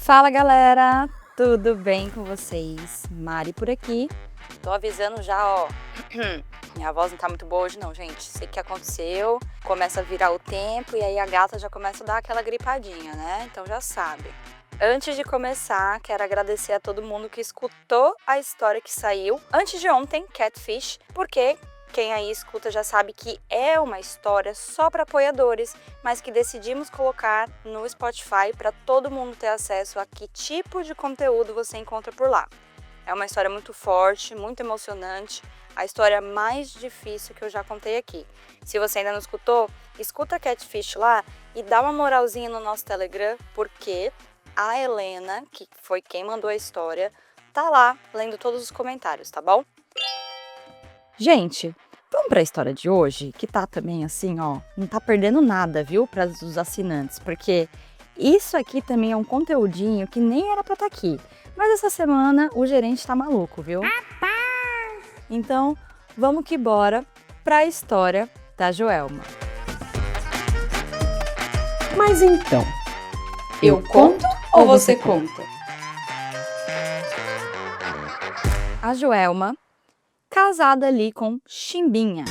Fala galera, tudo bem com vocês? Mari por aqui. Tô avisando já, ó. Minha voz não tá muito boa hoje não, gente. Sei o que aconteceu, começa a virar o tempo e aí a gata já começa a dar aquela gripadinha, né? Então já sabe. Antes de começar, quero agradecer a todo mundo que escutou a história que saiu antes de ontem, Catfish, porque quem aí escuta já sabe que é uma história só para apoiadores, mas que decidimos colocar no Spotify para todo mundo ter acesso a que tipo de conteúdo você encontra por lá. É uma história muito forte, muito emocionante, a história mais difícil que eu já contei aqui. Se você ainda não escutou, escuta Catfish lá e dá uma moralzinha no nosso Telegram, porque a Helena, que foi quem mandou a história, tá lá lendo todos os comentários, tá bom? Gente, vamos para a história de hoje, que tá também assim, ó, não tá perdendo nada, viu, para os assinantes, porque isso aqui também é um conteúdinho que nem era para estar aqui. Mas essa semana o gerente tá maluco, viu? Então, vamos que bora para a história da Joelma. Mas então, eu conto ou você conta? A Joelma, casada ali com Chimbinha.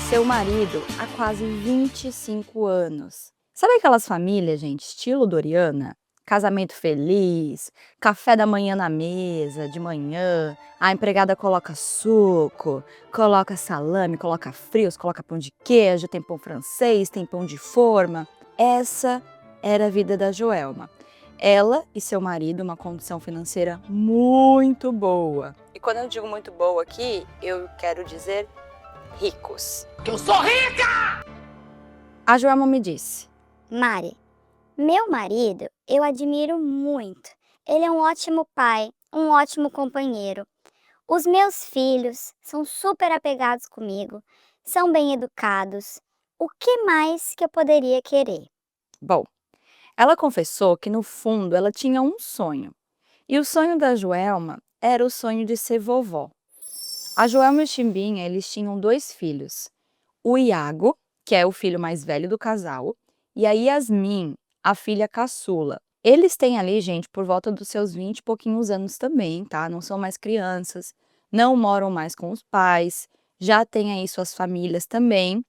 Seu marido há quase 25 anos. Sabe aquelas famílias, gente, estilo Doriana? Casamento feliz, café da manhã na mesa, de manhã, a empregada coloca suco, coloca salame, coloca frios, coloca pão de queijo, tem pão francês, tem pão de forma. Essa era a vida da Joelma. Ela e seu marido, uma condição financeira muito boa. E quando eu digo muito boa aqui, eu quero dizer ricos. Que eu sou rica! A Joelma me disse: Mari, meu marido eu admiro muito. Ele é um ótimo pai, um ótimo companheiro. Os meus filhos são super apegados comigo, são bem educados. O que mais que eu poderia querer? bom, ela confessou que no fundo ela tinha um sonho. E o sonho da Joelma era o sonho de ser vovó. A Joelma e o Chimbinha, eles tinham 2 filhos. O Iago, que é o filho mais velho do casal, e a Yasmin, a filha caçula. Eles têm ali, gente, por volta dos seus 20 e pouquinhos anos também, tá? Não são mais crianças, não moram mais com os pais, já têm aí suas famílias também,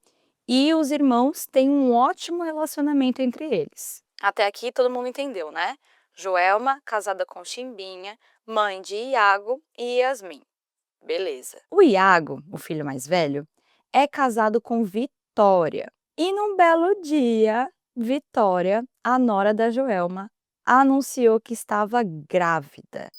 e os irmãos têm um ótimo relacionamento entre eles. Até aqui todo mundo entendeu, né? Joelma, casada com Chimbinha, mãe de Iago e Yasmin. Beleza. O Iago, o filho mais velho, é casado com Vitória. E num belo dia, Vitória, a nora da Joelma, anunciou que estava grávida.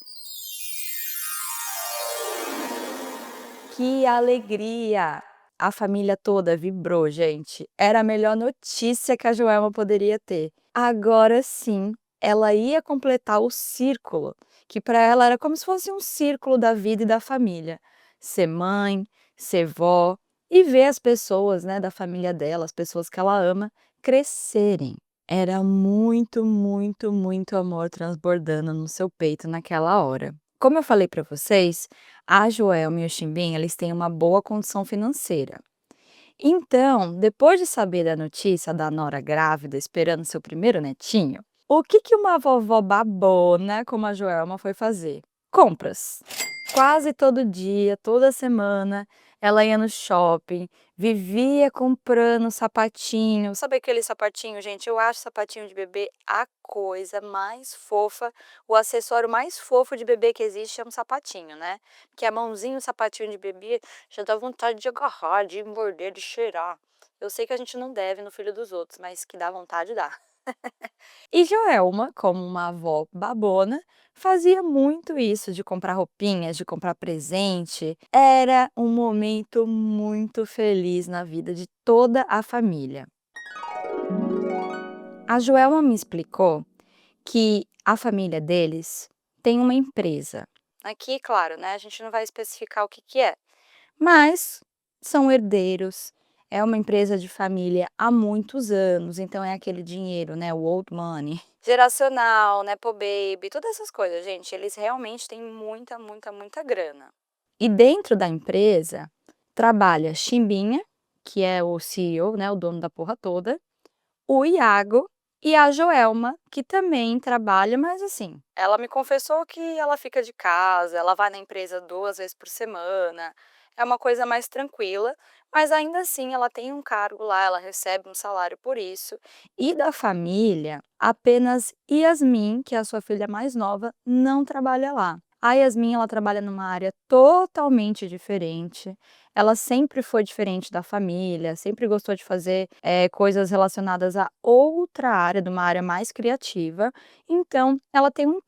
Que alegria! A família toda vibrou, gente. Era a melhor notícia que a Joelma poderia ter. Agora sim, ela ia completar o círculo, que para ela era como se fosse um círculo da vida e da família. Ser mãe, ser vó e ver as pessoas, né, da família dela, as pessoas que ela ama, crescerem. Era muito, muito, muito amor transbordando no seu peito naquela hora. Como eu falei para vocês, a Joelma e o Chimbinha, eles têm uma boa condição financeira. Então, depois de saber da notícia da nora grávida esperando seu primeiro netinho, o que uma vovó babona como a Joelma foi fazer? Compras. Quase todo dia, toda semana, ela ia no shopping, vivia comprando sapatinho. Sabe aquele sapatinho, gente? Eu acho sapatinho de bebê a coisa mais fofa. O acessório mais fofo de bebê que existe é um sapatinho, né? Que a mãozinha, o sapatinho de bebê, já dá vontade de agarrar, de morder, de cheirar. Eu sei que a gente não deve no filho dos outros, mas que dá vontade dá. E Joelma, como uma avó babona, fazia muito isso de comprar roupinhas, de comprar presente. Era um momento muito feliz na vida de toda a família. A Joelma me explicou que a família deles tem uma empresa. Aqui, claro, né? A gente não vai especificar o que é, mas são herdeiros. é uma empresa de família há muitos anos, então é aquele dinheiro, né, o old money, geracional, nepo baby, todas essas coisas, gente, eles realmente têm muita, muita, muita grana. E dentro da empresa trabalha Chimbinha, que é o CEO, né, o dono da porra toda, o Iago e a Joelma, que também trabalha, mas assim, ela me confessou que ela fica de casa, ela vai na empresa 2 vezes por semana, é uma coisa mais tranquila, mas ainda assim ela tem um cargo lá, ela recebe um salário por isso. E da família, apenas Yasmin, que é a sua filha mais nova, não trabalha lá. A Yasmin, ela trabalha numa área totalmente diferente. Ela sempre foi diferente da família, sempre gostou de fazer coisas relacionadas a outra área, de uma área mais criativa. Então, ela tem um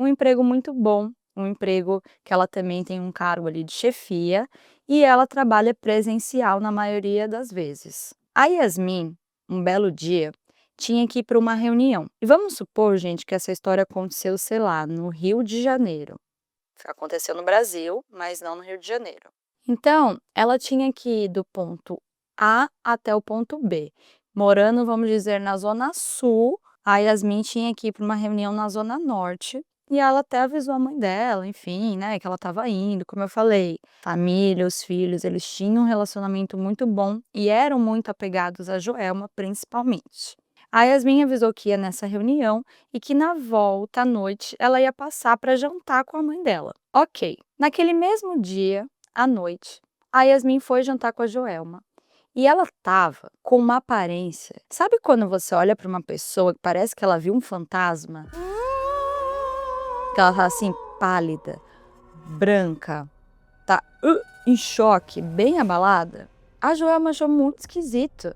emprego muito bom, um emprego que ela também tem um cargo ali de chefia, e ela trabalha presencial na maioria das vezes. A Yasmin, um belo dia, tinha que ir para uma reunião. E vamos supor, gente, que essa história aconteceu, sei lá, no Rio de Janeiro. Aconteceu no Brasil, mas não no Rio de Janeiro. Então, ela tinha que ir do ponto A até o ponto B. Morando, vamos dizer, na zona sul, a Yasmin tinha que ir para uma reunião na zona norte. E ela até avisou a mãe dela, enfim, né, que ela estava indo, como eu falei. Família, os filhos, eles tinham um relacionamento muito bom e eram muito apegados a Joelma, principalmente. A Yasmin avisou que ia nessa reunião e que na volta à noite ela ia passar para jantar com a mãe dela. Ok. Naquele mesmo dia, à noite, a Yasmin foi jantar com a Joelma. E ela tava com uma aparência. Sabe quando você olha para uma pessoa que parece que ela viu um fantasma? Que ela tá assim, pálida, branca, tá em choque, bem abalada? A Joelma achou muito esquisito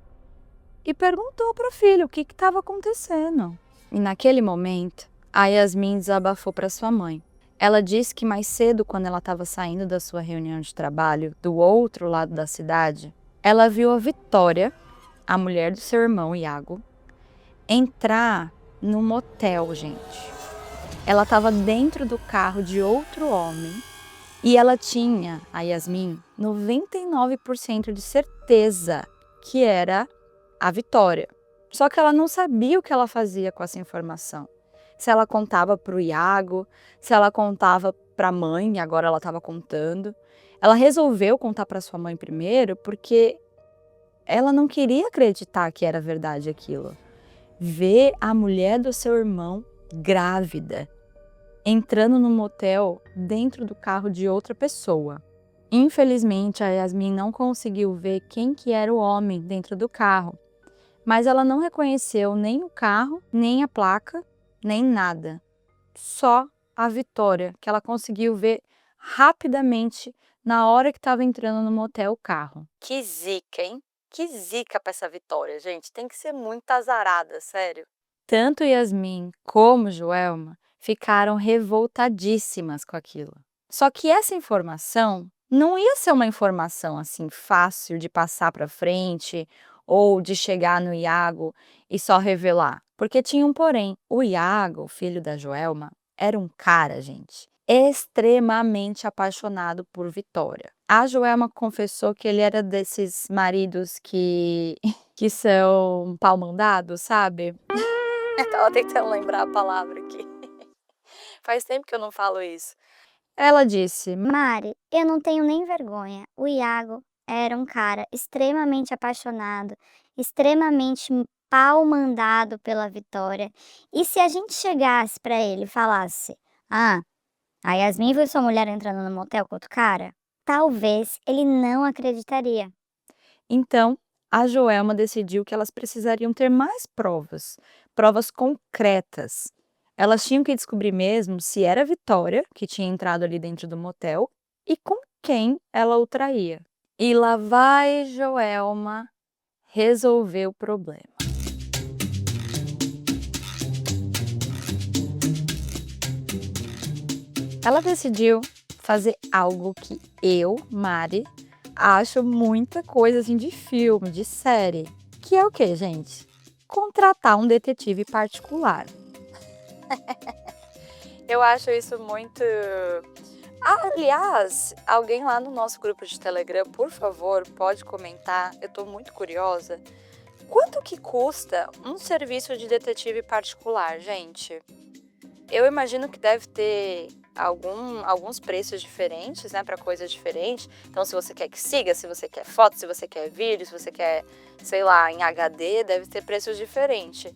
e perguntou pro filho o que estava acontecendo. E naquele momento, a Yasmin desabafou para sua mãe. Ela disse que mais cedo, quando ela estava saindo da sua reunião de trabalho, do outro lado da cidade, ela viu a Vitória, a mulher do seu irmão, Iago, entrar no motel, gente. Ela estava dentro do carro de outro homem e ela tinha, a Yasmin, 99% de certeza que era a Vitória. Só que ela não sabia o que ela fazia com essa informação. Se ela contava para o Iago, se ela contava para a mãe, e agora ela estava contando. Ela resolveu contar para sua mãe primeiro porque ela não queria acreditar que era verdade aquilo. Ver a mulher do seu irmão grávida, entrando no motel dentro do carro de outra pessoa. Infelizmente, a Yasmin não conseguiu ver quem que era o homem dentro do carro. Mas ela não reconheceu nem o carro, nem a placa, nem nada. Só a Vitória, que ela conseguiu ver rapidamente na hora que estava entrando no motel o carro. Que zica, hein? Que zica pra essa Vitória, gente. Tem que ser muito azarada, sério. Tanto Yasmin como Joelma ficaram revoltadíssimas com aquilo. Só que essa informação não ia ser uma informação assim fácil de passar para frente ou de chegar no Iago e só revelar. Porque tinha um porém. O Iago, o filho da Joelma, era um cara, gente, extremamente apaixonado por Vitória. A Joelma confessou que ele era desses maridos que são pau-mandado, sabe? Eu tava tentando lembrar a palavra aqui. Faz tempo que eu não falo isso. Ela disse: Mari, eu não tenho nem vergonha. O Iago era um cara extremamente apaixonado, extremamente pau-mandado pela Vitória. E se a gente chegasse pra ele e falasse: Ah, a Yasmin viu sua mulher entrando no motel com outro cara? Talvez ele não acreditaria. Então, a Joelma decidiu que elas precisariam ter mais provas, provas concretas. Elas tinham que descobrir mesmo se era a Vitória que tinha entrado ali dentro do motel e com quem ela o traía. E lá vai Joelma resolver o problema. Ela decidiu fazer algo que eu, Mari, acho muita coisa assim de filme, de série. Que é o quê, gente? Contratar um detetive particular. Eu acho isso Aliás, alguém lá no nosso grupo de Telegram, por favor, pode comentar, eu tô muito curiosa. Quanto que custa um serviço de detetive particular, gente? Eu imagino que deve ter alguns preços diferentes, né, para coisas diferentes. Então, se você quer que siga, se você quer foto, se você quer vídeo, se você quer, sei lá, em HD, deve ter preços diferentes.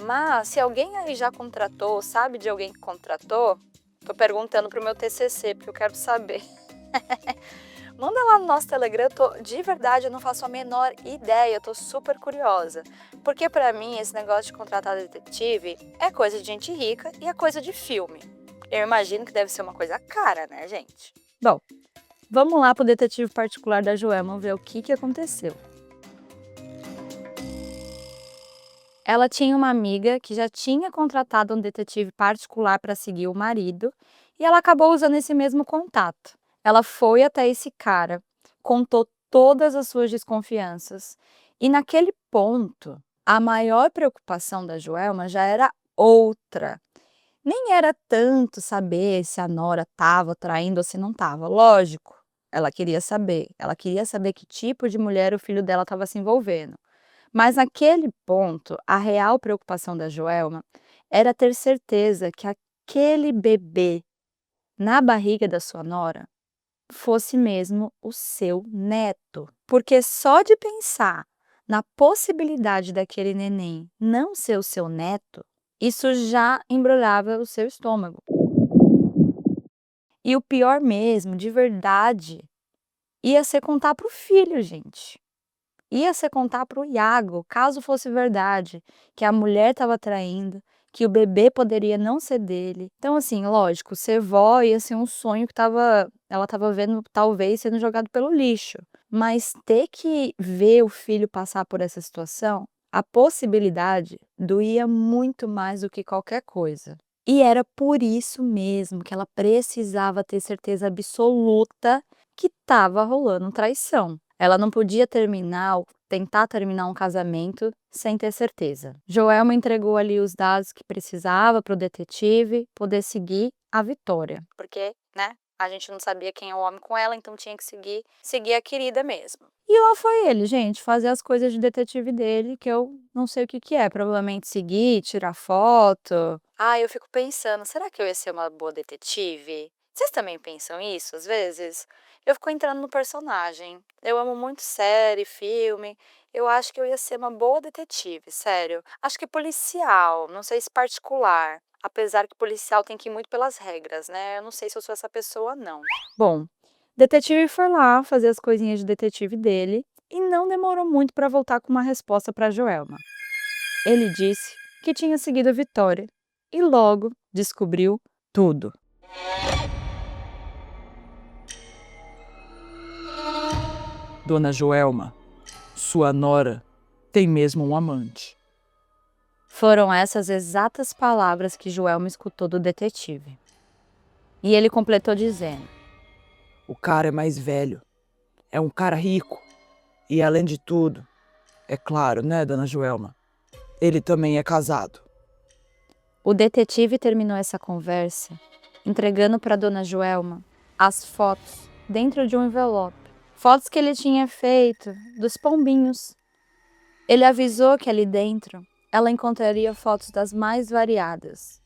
Mas, se alguém aí já contratou, sabe de alguém que contratou, tô perguntando pro meu TCC, porque eu quero saber. Manda lá no nosso Telegram, de verdade, eu não faço a menor ideia, eu tô super curiosa. Porque pra mim, esse negócio de contratar detetive é coisa de gente rica e é coisa de filme. Eu imagino que deve ser uma coisa cara, né, gente? Bom, vamos lá pro detetive particular da Joelma ver o que aconteceu. Ela tinha uma amiga que já tinha contratado um detetive particular para seguir o marido e ela acabou usando esse mesmo contato. Ela foi até esse cara, contou todas as suas desconfianças e naquele ponto, a maior preocupação da Joelma já era outra. Nem era tanto saber se a nora estava traindo ou se não estava, lógico. Ela queria saber que tipo de mulher o filho dela estava se envolvendo. Mas naquele ponto, a real preocupação da Joelma era ter certeza que aquele bebê na barriga da sua nora fosse mesmo o seu neto. Porque só de pensar na possibilidade daquele neném não ser o seu neto, isso já embrulhava o seu estômago. E o pior mesmo, de verdade, ia ser contar para o filho, gente. Ia ser contar para o Iago, caso fosse verdade, que a mulher estava traindo, que o bebê poderia não ser dele. Então, assim, lógico, ser vó ia ser um sonho que ela estava vendo, talvez, sendo jogado pelo lixo. Mas ter que ver o filho passar por essa situação, a possibilidade doía muito mais do que qualquer coisa. E era por isso mesmo que ela precisava ter certeza absoluta que estava rolando traição. Ela não podia tentar terminar um casamento sem ter certeza. Joelma entregou ali os dados que precisava para o detetive poder seguir a Vitória. Porque, né, a gente não sabia quem é o homem com ela, então tinha que seguir a querida mesmo. E lá foi ele, gente, fazer as coisas de detetive dele, que eu não sei o que é. Provavelmente seguir, tirar foto. Eu fico pensando, será que eu ia ser uma boa detetive? Vocês também pensam isso às vezes? Eu fico entrando no personagem. Eu amo muito série, filme. Eu acho que eu ia ser uma boa detetive, sério. Acho que policial, não sei se particular. Apesar que policial tem que ir muito pelas regras, né? Eu não sei se eu sou essa pessoa, não. Bom, detetive foi lá fazer as coisinhas de detetive dele e não demorou muito para voltar com uma resposta para Joelma. Ele disse que tinha seguido a Vitória e logo descobriu tudo. Dona Joelma, sua nora tem mesmo um amante. Foram essas exatas palavras que Joelma escutou do detetive. E ele completou dizendo: O cara é mais velho, é um cara rico e, além de tudo, é claro, né, Dona Joelma, ele também é casado. O detetive terminou essa conversa entregando para Dona Joelma as fotos dentro de um envelope. Fotos que ele tinha feito dos pombinhos. Ele avisou que ali dentro ela encontraria fotos das mais variadas.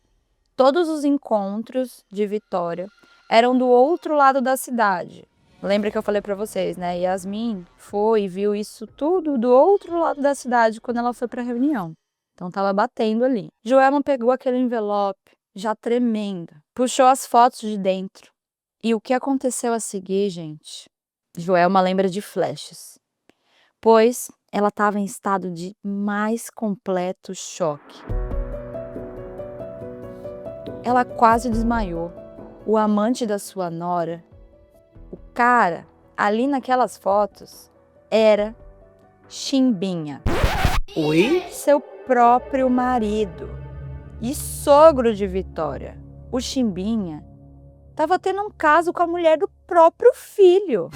Todos os encontros de Vitória eram do outro lado da cidade. Lembra que eu falei para vocês, né? Yasmin foi e viu isso tudo do outro lado da cidade quando ela foi para a reunião. Então estava batendo ali. Joelma pegou aquele envelope, já tremenda, puxou as fotos de dentro. E o que aconteceu a seguir, gente? Joelma lembra de flashes, pois ela estava em estado de mais completo choque. Ela quase desmaiou. O amante da sua nora, o cara ali naquelas fotos, era Chimbinha. Oi? Seu próprio marido e sogro de Vitória. O Chimbinha estava tendo um caso com a mulher do próprio filho.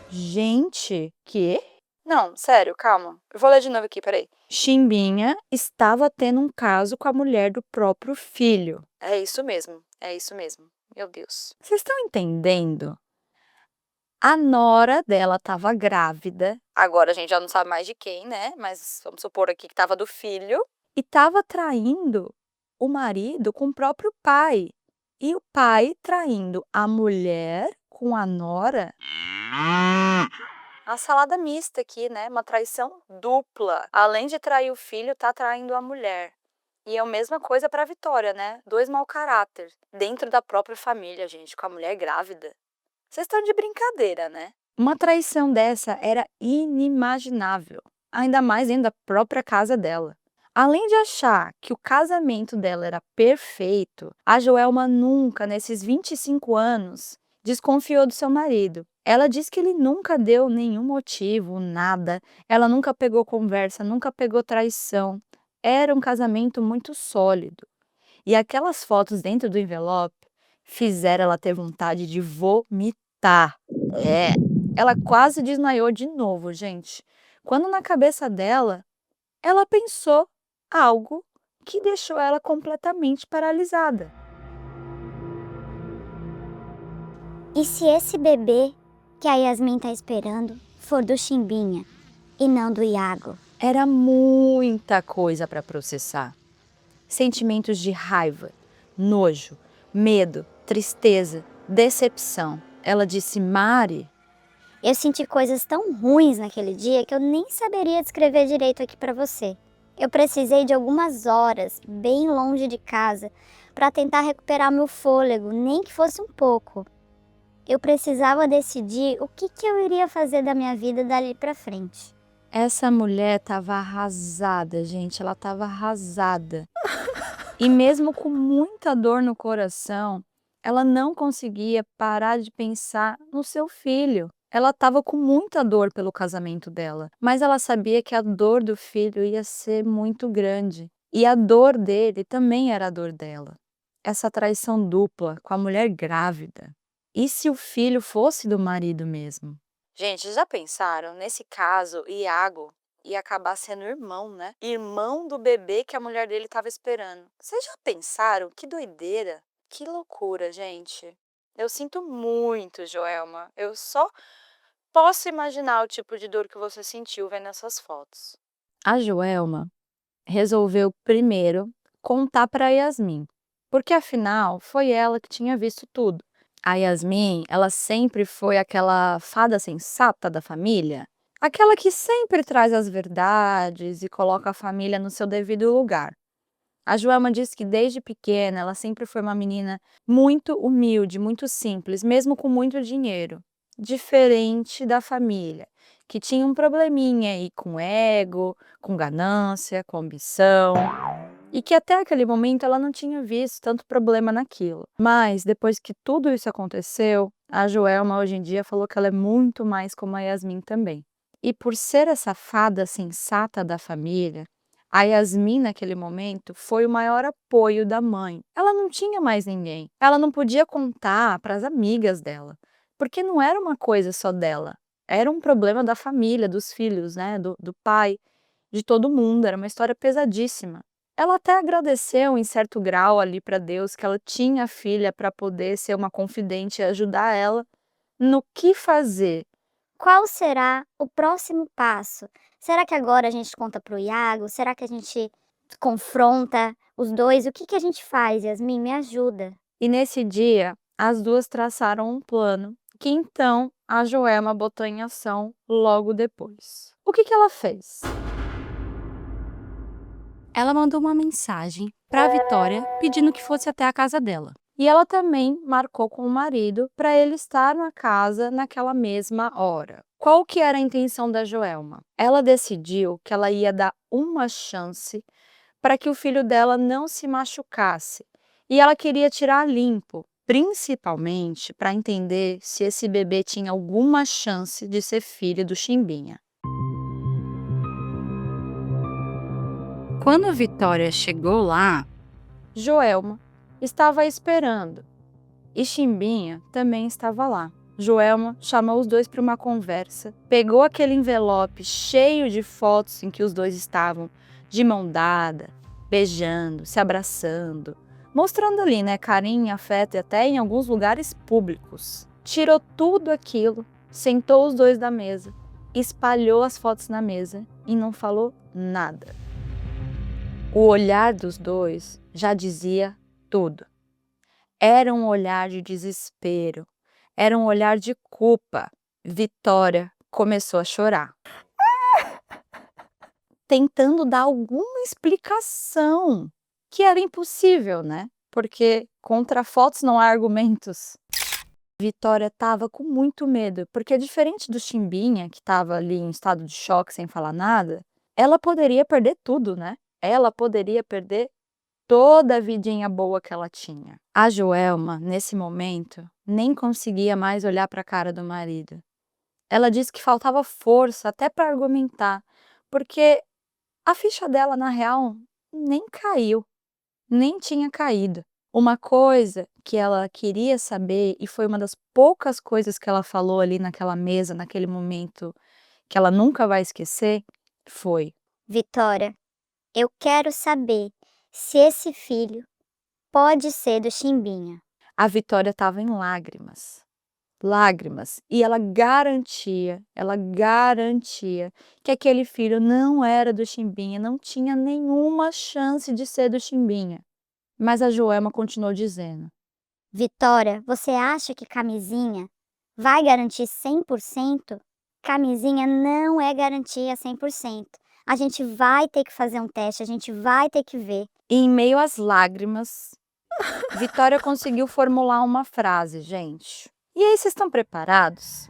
Gente, que? Não, sério, calma. Eu vou ler de novo aqui, peraí. Chimbinha estava tendo um caso com a mulher do próprio filho. É isso mesmo, é isso mesmo. Meu Deus. Vocês estão entendendo? A nora dela estava grávida, agora a gente já não sabe mais de quem, né, mas vamos supor aqui que estava do filho, e estava traindo o marido com o próprio pai. E o pai traindo a mulher com a nora. A salada mista aqui, né, uma traição dupla. Além de trair o filho, tá traindo a mulher. E é a mesma coisa para a Vitória, né? 2 mau caráter dentro da própria família, gente, com a mulher grávida. Vocês estão de brincadeira, né? Uma traição dessa era inimaginável, ainda mais dentro da própria casa dela. Além de achar que o casamento dela era perfeito, a Joelma nunca, nesses 25 anos, desconfiou do seu marido. Ela diz que ele nunca deu nenhum motivo, nada. Ela nunca pegou conversa, nunca pegou traição. Era um casamento muito sólido. E aquelas fotos dentro do envelope fizeram ela ter vontade de vomitar. Ela quase desmaiou de novo, gente. Quando na cabeça dela, ela pensou algo que deixou ela completamente paralisada. E se esse bebê que a Yasmin tá esperando for do Chimbinha e não do Iago? Era muita coisa para processar. Sentimentos de raiva, nojo, medo, tristeza, decepção. Ela disse: Mari, Eu senti coisas tão ruins naquele dia que eu nem saberia descrever direito aqui para você. Eu precisei de algumas horas, bem longe de casa, para tentar recuperar meu fôlego, nem que fosse um pouco. Eu precisava decidir o que eu iria fazer da minha vida dali para frente. essa mulher estava arrasada, gente. Ela estava arrasada. E mesmo com muita dor no coração, ela não conseguia parar de pensar no seu filho. Ela estava com muita dor pelo casamento dela, mas ela sabia que a dor do filho ia ser muito grande. E a dor dele também era a dor dela. Essa traição dupla com a mulher grávida. E se o filho fosse do marido mesmo? Gente, já pensaram? Nesse caso, Iago ia acabar sendo irmão, né? Irmão do bebê que a mulher dele estava esperando. Vocês já pensaram? Que doideira! Que loucura, gente. Eu sinto muito, Joelma. Eu só posso imaginar o tipo de dor que você sentiu vendo essas fotos. A Joelma resolveu primeiro contar para Yasmin, porque afinal foi ela que tinha visto tudo. A Yasmin, ela sempre foi aquela fada sensata da família, aquela que sempre traz as verdades e coloca a família no seu devido lugar. A Joelma disse que desde pequena ela sempre foi uma menina muito humilde, muito simples, mesmo com muito dinheiro, diferente da família, que tinha um probleminha aí com ego, com ganância, com ambição. E que até aquele momento ela não tinha visto tanto problema naquilo. Mas depois que tudo isso aconteceu, a Joelma hoje em dia falou que ela é muito mais como a Yasmin também. E por ser essa fada sensata da família, a Yasmin naquele momento foi o maior apoio da mãe. Ela não tinha mais ninguém. Ela não podia contar para as amigas dela, porque não era uma coisa só dela. Era um problema da família, dos filhos, né, do pai, de todo mundo. Era uma história pesadíssima. Ela até agradeceu em certo grau ali para Deus que ela tinha a filha para poder ser uma confidente e ajudar ela no que fazer. Qual será o próximo passo? Será que agora a gente conta pro Iago? Será que a gente confronta os dois? O que a gente faz, Yasmin? Me ajuda. E nesse dia, as duas traçaram um plano que então a Joelma botou em ação logo depois. O que ela fez? Ela mandou uma mensagem para a Vitória pedindo que fosse até a casa dela. E ela também marcou com o marido para ele estar na casa naquela mesma hora. Qual que era a intenção da Joelma? Ela decidiu que ela ia dar uma chance para que o filho dela não se machucasse. E ela queria tirar limpo, principalmente para entender se esse bebê tinha alguma chance de ser filho do Chimbinha. Quando Vitória chegou lá, Joelma estava esperando e Chimbinha também estava lá. Joelma chamou os dois para uma conversa, pegou aquele envelope cheio de fotos em que os dois estavam de mão dada, beijando, se abraçando, mostrando ali, né, carinho, afeto e até em alguns lugares públicos. Tirou tudo aquilo, sentou os dois da mesa, espalhou as fotos na mesa e não falou nada. O olhar dos dois já dizia tudo. Era um olhar de desespero, era um olhar de culpa. Vitória começou a chorar, tentando dar alguma explicação, que era impossível, né? Porque contra fotos não há argumentos. Vitória estava com muito medo, porque diferente do Chimbinha, que estava ali em estado de choque sem falar nada, ela poderia perder tudo, né? Ela poderia perder toda a vidinha boa que ela tinha. A Joelma, nesse momento, nem conseguia mais olhar para a cara do marido. Ela disse que faltava força até para argumentar, porque a ficha dela, na real, nem caiu, nem tinha caído. Uma coisa que ela queria saber, e foi uma das poucas coisas que ela falou ali naquela mesa, naquele momento, que ela nunca vai esquecer, foi: Vitória, eu quero saber se esse filho pode ser do Chimbinha. a Vitória estava em lágrimas. Lágrimas. E ela garantia que aquele filho não era do Chimbinha, não tinha nenhuma chance de ser do Chimbinha. Mas a Joelma continuou dizendo: Vitória, você acha que camisinha vai garantir 100%? Camisinha não é garantia 100%. A gente vai ter que fazer um teste, a gente vai ter que ver. E em meio às lágrimas, Vitória conseguiu formular uma frase, gente. E aí, vocês estão preparados?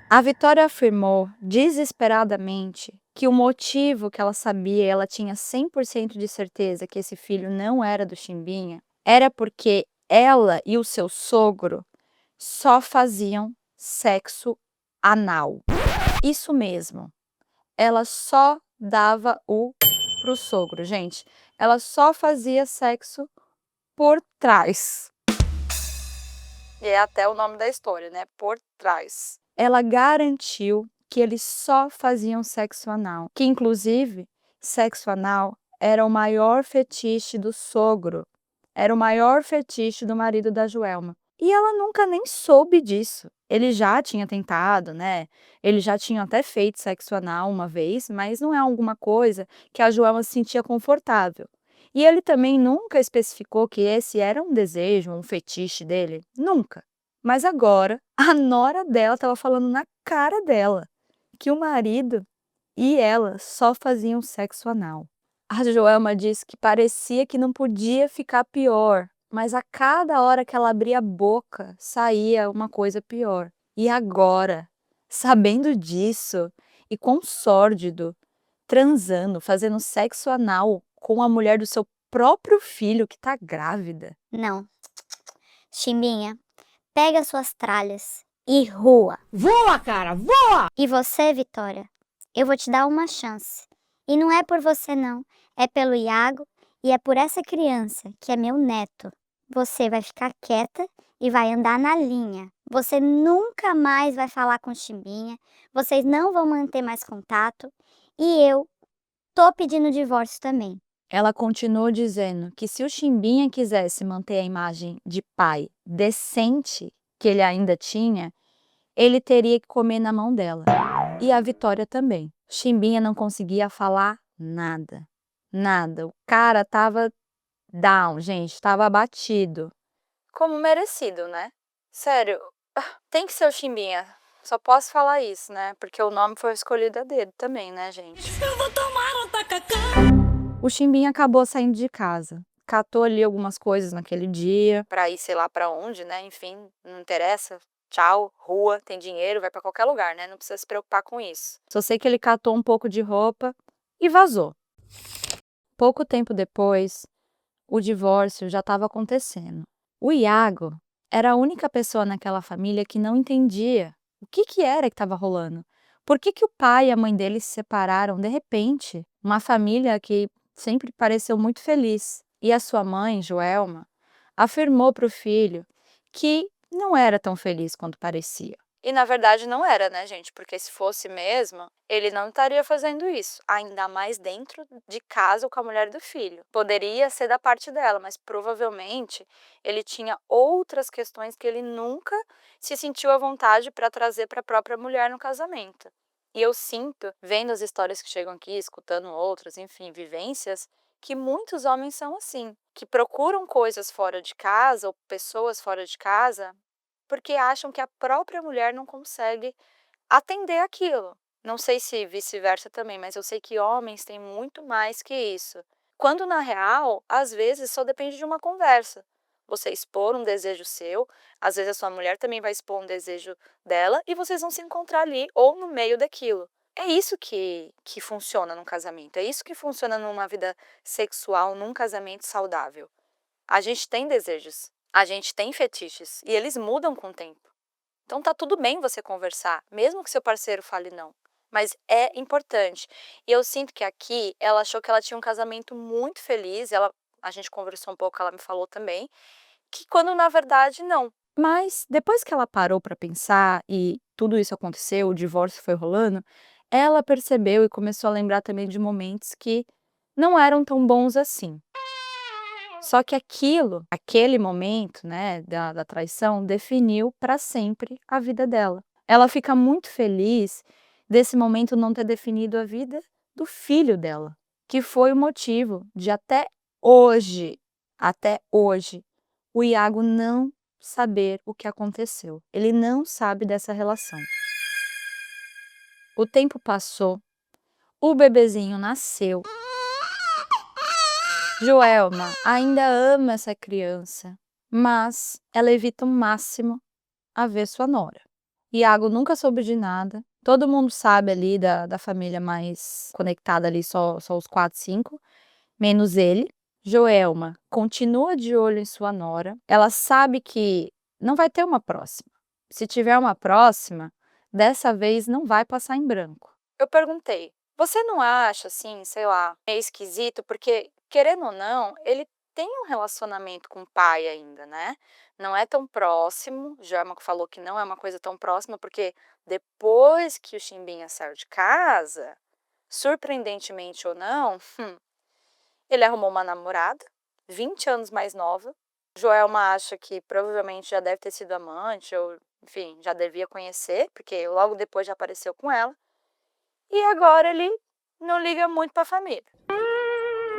A Vitória afirmou desesperadamente que o motivo que ela sabia, ela tinha 100% de certeza que esse filho não era do Chimbinha, era porque ela e o seu sogro só faziam sexo anal. Isso mesmo. Ela só dava pro sogro, gente. Ela só fazia sexo por trás. E é até o nome da história, né? Por trás. Ela garantiu que eles só faziam sexo anal, que inclusive sexo anal era o maior fetiche do sogro, era o maior fetiche do marido da Joelma. E ela nunca nem soube disso. Ele já tinha tentado, né? Eles já tinham até feito sexo anal uma vez, mas não é alguma coisa que a Joelma se sentia confortável. E ele também nunca especificou que esse era um desejo, um fetiche dele. Nunca. Mas agora, a nora dela estava falando na cara dela que o marido e ela só faziam sexo anal. A Joelma disse que parecia que não podia ficar pior, mas a cada hora que ela abria a boca, saía uma coisa pior. E agora, sabendo disso, e quão sórdido, transando, fazendo sexo anal com a mulher do seu próprio filho que tá grávida. Não. Chimbinha, pega suas tralhas e rua. Voa, cara, voa! E você, Vitória, eu vou te dar uma chance. E não é por você não, é pelo Iago e é por essa criança, que é meu neto. Você vai ficar quieta e vai andar na linha. Você nunca mais vai falar com Chimbinha, vocês não vão manter mais contato e eu tô pedindo divórcio também. Ela continuou dizendo que se o Chimbinha quisesse manter a imagem de pai decente que ele ainda tinha, ele teria que comer na mão dela. E a Vitória também. Chimbinha não conseguia falar nada. Nada. O cara tava down, gente. Tava abatido. Como merecido, né? Sério, tem que ser o Chimbinha. Só posso falar isso, né? Porque o nome foi escolhido a dedo também, né, gente? Eu vou tomar um tacacá! O Chimbinha acabou saindo de casa. Catou ali algumas coisas naquele dia, pra ir sei lá pra onde, né? Enfim, não interessa. Tchau, rua, tem dinheiro, vai pra qualquer lugar, né? Não precisa se preocupar com isso. Só sei que ele catou um pouco de roupa e vazou. Pouco tempo depois, o divórcio já estava acontecendo. O Iago era a única pessoa naquela família que não entendia o que era que estava rolando. Por que o pai e a mãe dele se separaram de repente? Uma família que sempre pareceu muito feliz. E a sua mãe, Joelma, afirmou para o filho que não era tão feliz quanto parecia. E na verdade não era, né, gente? Porque se fosse mesmo, ele não estaria fazendo isso, ainda mais dentro de casa com a mulher do filho. Poderia ser da parte dela, mas provavelmente ele tinha outras questões que ele nunca se sentiu à vontade para trazer para a própria mulher no casamento. E eu sinto, vendo as histórias que chegam aqui, escutando outras, enfim, vivências, que muitos homens são assim, que procuram coisas fora de casa ou pessoas fora de casa porque acham que a própria mulher não consegue atender aquilo. Não sei se vice-versa também, mas eu sei que homens têm muito mais que isso. Quando na real, às vezes só depende de uma conversa. Você expor um desejo seu, às vezes a sua mulher também vai expor um desejo dela e vocês vão se encontrar ali ou no meio daquilo. É isso que funciona num casamento, é isso que funciona numa vida sexual, num casamento saudável. A gente tem desejos, a gente tem fetiches e eles mudam com o tempo. Então tá tudo bem você conversar, mesmo que seu parceiro fale não. Mas é importante. E eu sinto que aqui ela achou que ela tinha um casamento muito feliz, a gente conversou um pouco, ela me falou também, que quando na verdade não. Mas depois que ela parou para pensar e tudo isso aconteceu, o divórcio foi rolando, ela percebeu e começou a lembrar também de momentos que não eram tão bons assim. Só que aquele momento, né, da traição, definiu para sempre a vida dela. Ela fica muito feliz desse momento não ter definido a vida do filho dela, que foi o motivo de até hoje, o Iago não saber o que aconteceu. Ele não sabe dessa relação. O tempo passou, o bebezinho nasceu. Joelma ainda ama essa criança, mas ela evita o máximo a ver sua nora. Iago nunca soube de nada, todo mundo sabe ali da família mais conectada ali, só os 4, 5, menos ele. Joelma continua de olho em sua nora, ela sabe que não vai ter uma próxima. Se tiver uma próxima, dessa vez não vai passar em branco. Eu perguntei, você não acha assim, sei lá, meio esquisito? Porque, querendo ou não, ele tem um relacionamento com o pai ainda, né? Não é tão próximo. Joelma falou que não é uma coisa tão próxima, porque depois que o Chimbinha saiu de casa, surpreendentemente ou não, ele arrumou uma namorada, 20 anos mais nova. Joelma acha que provavelmente já deve ter sido amante, ou enfim, já devia conhecer, porque logo depois já apareceu com ela. E agora ele não liga muito pra família.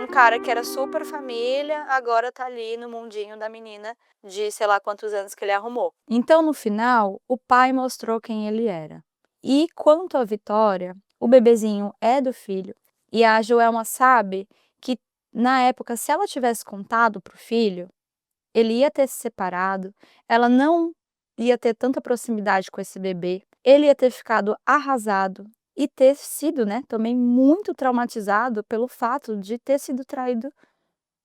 Um cara que era super família, agora tá ali no mundinho da menina de sei lá quantos anos que ele arrumou. Então, no final, o pai mostrou quem ele era. E quanto à Vitória, o bebezinho é do filho. E a Joelma sabe que, na época, se ela tivesse contado pro filho, ele ia ter se separado, ela não ia ter tanta proximidade com esse bebê, ele ia ter ficado arrasado e ter sido, né, também muito traumatizado pelo fato de ter sido traído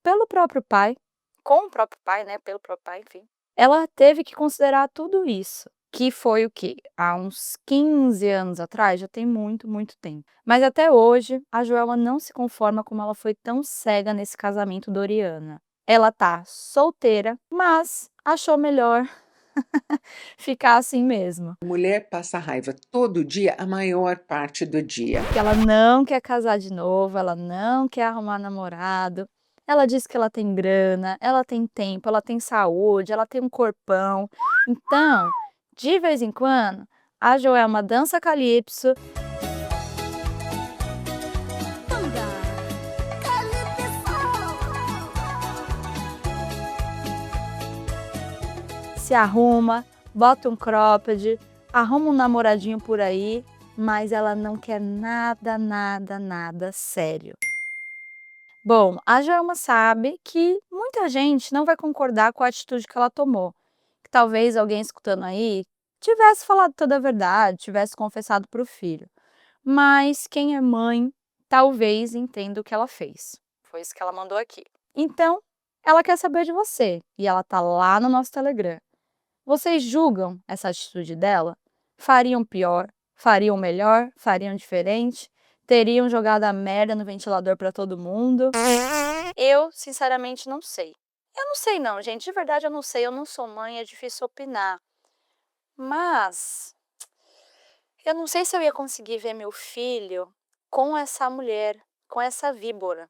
pelo próprio pai, com o próprio pai, né, pelo próprio pai, enfim. Ela teve que considerar tudo isso, que foi o quê? Há uns 15 anos atrás, já tem muito, muito tempo. Mas até hoje, a Joelma não se conforma como ela foi tão cega nesse casamento Doriana. Ela tá solteira, mas achou melhor ficar assim mesmo. A mulher passa raiva todo dia, a maior parte do dia. Que ela não quer casar de novo, ela não quer arrumar namorado. Ela diz que ela tem grana, ela tem tempo, ela tem saúde, ela tem um corpão. Então, de vez em quando, a Joelma dança calypso. Se arruma, bota um cropped, arruma um namoradinho por aí, mas ela não quer nada, nada, nada sério. Bom, a Joelma sabe que muita gente não vai concordar com a atitude que ela tomou. Que talvez alguém escutando aí tivesse falado toda a verdade, tivesse confessado para o filho. Mas quem é mãe talvez entenda o que ela fez. Foi isso que ela mandou aqui. Então, ela quer saber de você e ela tá lá no nosso Telegram. Vocês julgam essa atitude dela? Fariam pior? Fariam melhor? Fariam diferente? Teriam jogado a merda no ventilador para todo mundo? Eu, sinceramente, não sei. Eu não sei não, gente. De verdade, eu não sei. Eu não sou mãe, é difícil opinar. Mas Eu não sei se eu ia conseguir ver meu filho com essa mulher, com essa víbora.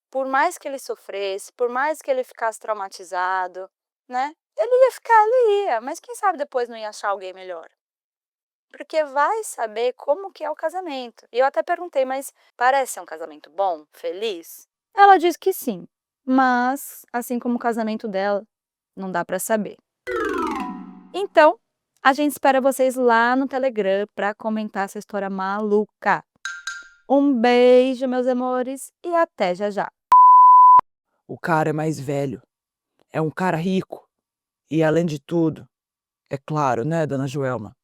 Por mais que ele sofresse, por mais que ele ficasse traumatizado, né? Ele ia ficar, ele ia, mas quem sabe depois não ia achar alguém melhor. Porque vai saber como que é o casamento. E eu até perguntei, mas parece ser um casamento bom, feliz? Ela disse que sim, mas assim como o casamento dela, não dá pra saber. Então, a gente espera vocês lá no Telegram para comentar essa história maluca. Um beijo, meus amores, e até já já. O cara é mais velho. É um cara rico. E além de tudo, é claro, né, dona Joelma?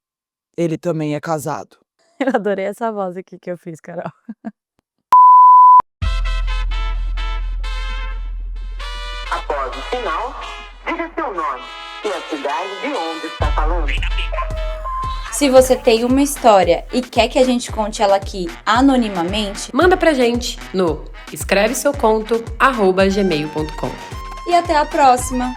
Ele também é casado. Eu adorei essa voz aqui que eu fiz, Carol. Após o sinal, diga seu nome e a cidade de onde está falando. Se você tem uma história e quer que a gente conte ela aqui anonimamente, Manda pra gente no escreveseuconto@gmail.com. e até a próxima!